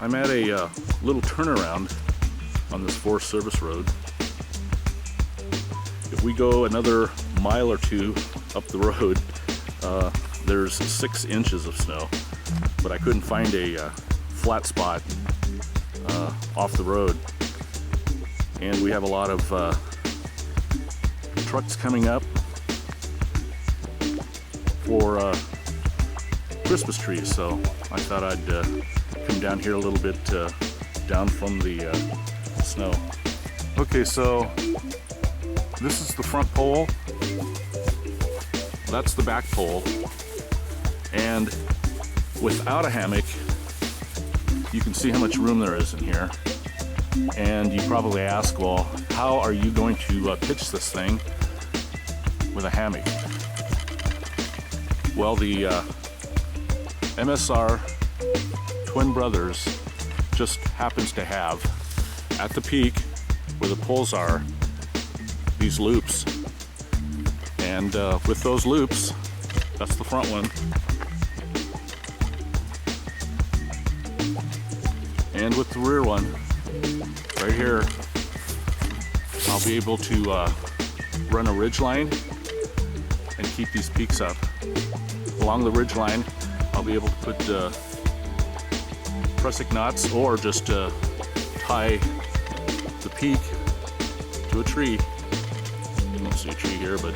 I'm at a little turnaround on this Forest Service road. If we go another mile or two up the road, there's 6 inches of snow, but I couldn't find a flat spot off the road. And we have a lot of trucks coming up for Christmas trees, so I thought I'd come down here a little bit down from the snow. Okay, so this is the front pole, that's the back pole, and without a hammock you can see how much room there is in here. And you probably ask, well, how are you going to pitch this thing with a hammock? Well, the MSR Twin Brothers just happens to have, at the peak where the poles are, these loops. And with those loops, that's the front one, and with the rear one, right here, I'll be able to run a ridge line and keep these peaks up. Along the ridge line, I'll be able to put prusik knots or just tie the peak to a tree. You don't see a tree here, but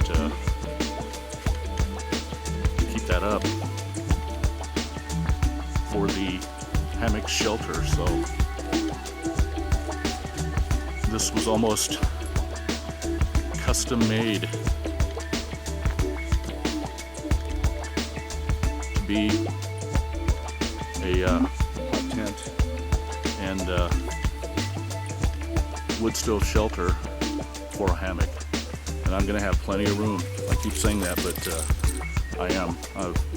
keep that up for the hammock shelter. So this was almost custom made to be a hot tent and wood stove shelter for a hammock. And I'm gonna have plenty of room. I keep saying that, but I am.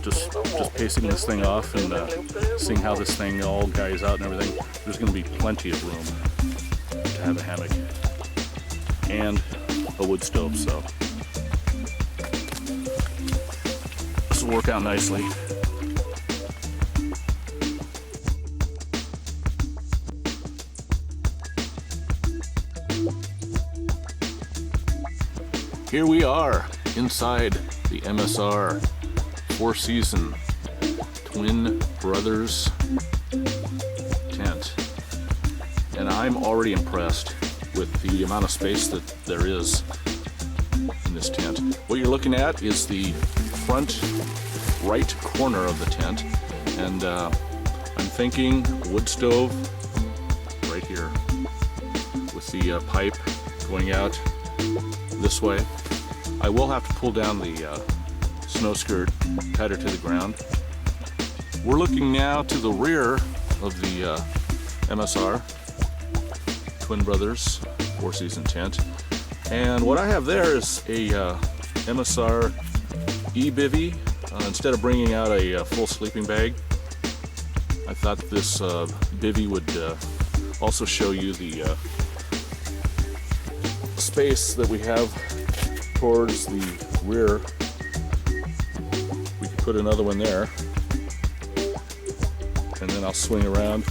Just pacing this thing off and seeing how this thing all guys out and everything. There's gonna be plenty of room to have a hammock and a wood stove, so this will work out nicely. Here we are inside the MSR 4-season Twin Brothers tent, and I'm already impressed with the amount of space that there is in this tent. What you're looking at is the front right corner of the tent, and I'm thinking wood stove right here with the pipe going out this way. I will have to pull down the snow skirt tighter to the ground. We're looking now to the rear of the MSR Twin Brothers 4-season tent, and what I have there is a MSR e-bivy. Instead of bringing out a full sleeping bag, I thought this bivy would also show you the space that we have towards the rear. We could put another one there, and then I'll swing around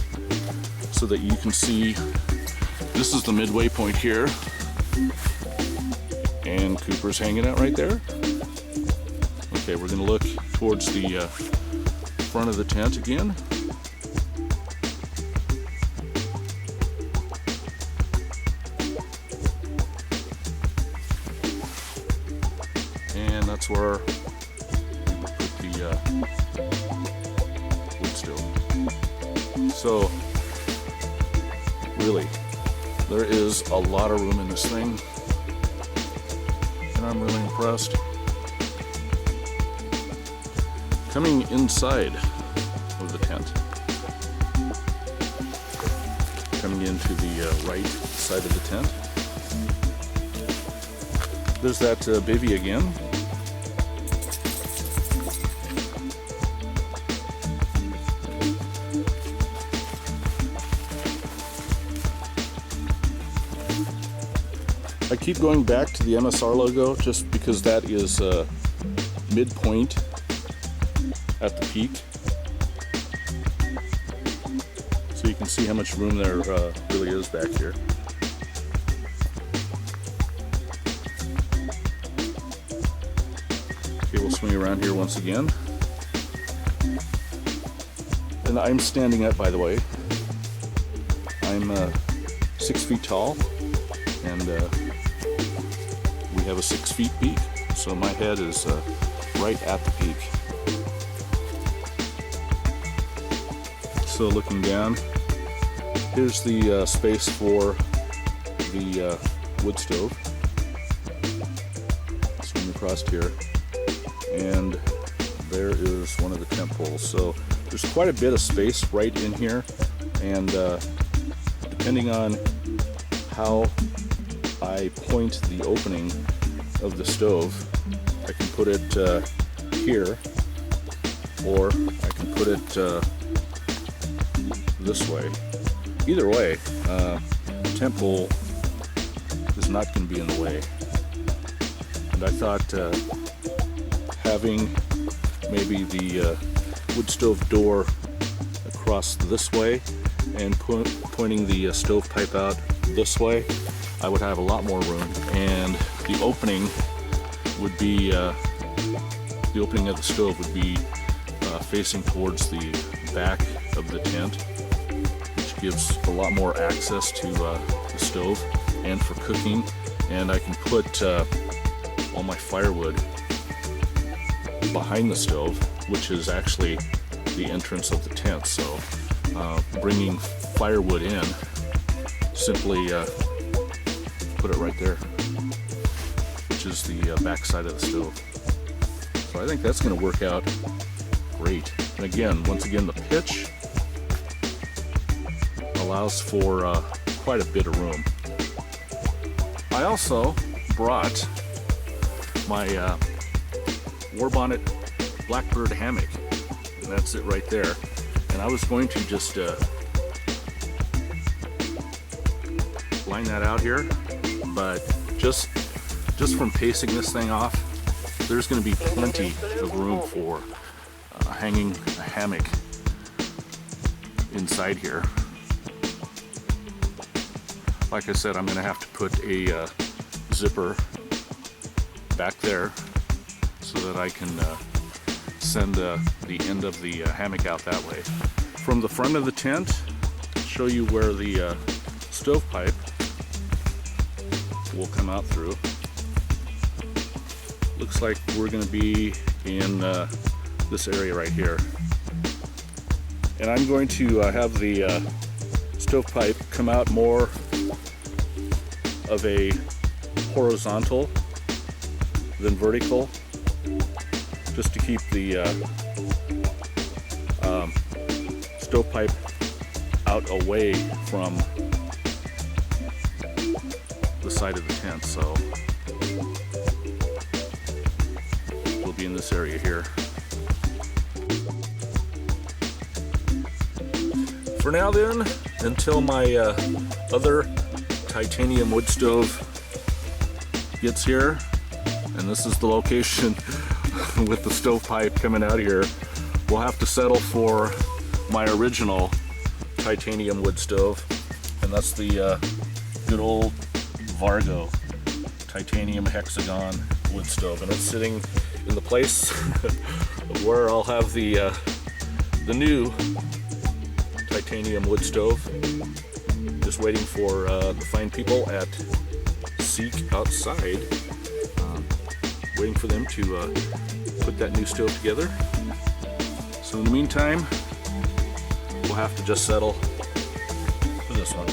so that you can see. This is the midway point here, and Cooper's hanging out right there. Okay, we're going to look towards the front of the tent again. And that's where we put the wood stove. So, really, there is a lot of room in this thing, and I'm really impressed. Coming inside of the tent, coming into the right side of the tent, there's that bivy again. I keep going back to the MSR logo just because that is midpoint at the peak. so you can see how much room there really is back here. Okay, we'll swing around here once again. And I'm standing up, by the way. I'm 6 feet tall, and we have a 6 feet peak, so my head is right at the peak. So looking down, here's the space for the wood stove. Swing across here, and there is one of the tent poles. So there's quite a bit of space right in here, and depending on how I point the opening of the stove, I can put it here, or I can put it this way. Either way, the tent pole is not going to be in the way. And I thought having maybe the wood stove door across this way and pointing the stovepipe out this way, I would have a lot more room, and the opening would be the opening of the stove would be facing towards the back of the tent, which gives a lot more access to the stove and for cooking. And I can put all my firewood behind the stove, which is actually the entrance of the tent. So bringing firewood in, simply put it right there, which is the back side of the stove. So I think that's going to work out great. And again, once again, the pitch allows for quite a bit of room. I also brought my Warbonnet Blackbird hammock, and that's it right there. And I was going to just line that out here, but just from pacing this thing off, there's going to be plenty of room for hanging a hammock inside here. Like I said, I'm going to have to put a zipper back there so that I can send the end of the hammock out that way. From the front of the tent, I'll show you where the stovepipe will come out through. Looks like we're going to be in this area right here. And I'm going to have the stovepipe come out more of a horizontal than vertical, just to keep the stovepipe out away from the side of the tent. So we'll be in this area here. For now then, until my other titanium wood stove gets here, and this is the location with the stovepipe coming out here, we'll have to settle for my original titanium wood stove, and that's the good old Vargo titanium hexagon wood stove, and it's sitting in the place of where I'll have the new titanium wood stove, just waiting for the fine people at Seek outside, waiting for them to put that new stove together. So in the meantime, we'll have to just settle for this one.